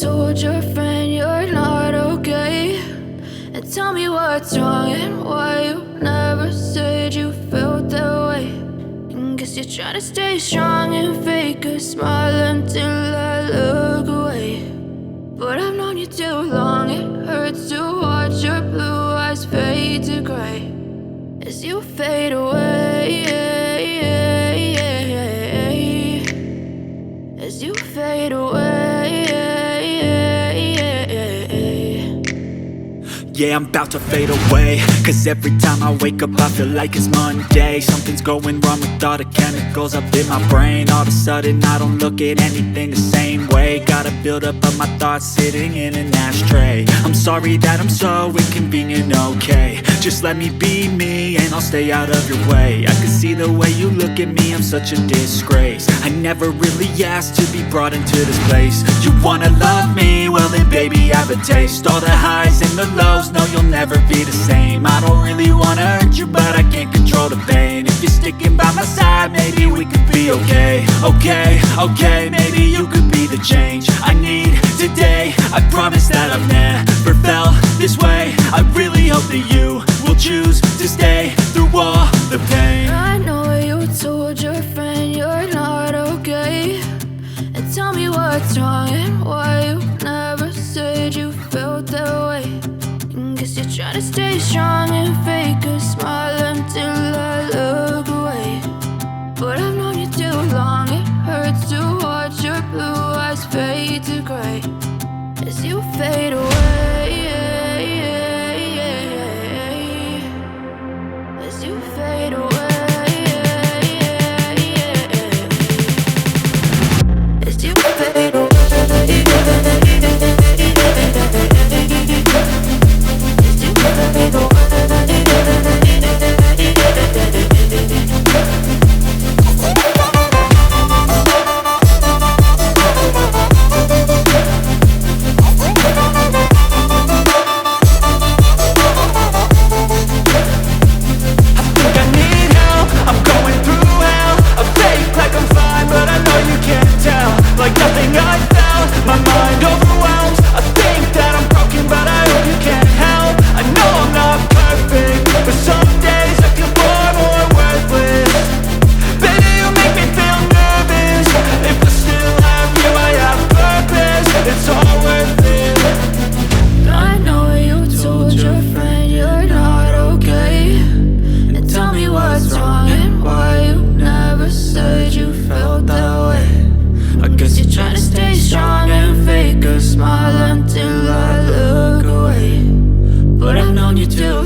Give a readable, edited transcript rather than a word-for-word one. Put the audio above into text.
told your friend you're not okay, and tell me what's wrong and why you never said you felt that way. And guess you're trying to stay strong and fake a smile until I look away. But I've known you too long, it hurts to watch your blue eyes fade to gray as you fade away, as you fade away. Yeah, I'm about to fade away, cause every time I wake up I feel like it's Monday. Something's going wrong with all the chemicals up in my brain. All of a sudden I don't look at anything the same way. Gotta build up of my thoughts sitting in an ashtray. I'm sorry that I'm so inconvenient, okay. Just let me be me and I'll stay out of your way. I can see the way you look at me, I'm such a disgrace. I never really asked to be brought into this place. You wanna love me? Well then baby have a taste. All the highs and the lows, no you'll never be the same. I don't really wanna hurt you but I can't control the pain. If you're sticking by my side maybe we could be okay. Okay, maybe you could be the change I need today. I promise that I've never felt this way. I really hope that you will choose to stay through all the pain. I know you told your friend you're not okay, and tell me what's wrong and why you never said you felt that way. And guess you're trying to stay strong and fake a smile until I look away. But I've known you too long, it hurts to watch your blue eyes fade to gray as you fade away, as you fade away, as you fade away. Like nothing I felt, my mind overwhelmed. I think that I'm broken but I hope you can't help. I know I'm not perfect, but some days I feel far more worthless. Baby, you make me feel nervous. If I still have you, I have purpose. It's all worth it. I know you told your friend you're not okay, and tell me what's wrong and why you never said you felt that way. I guess you're trying to stay strong and fake a smile until I look away. But I've known you too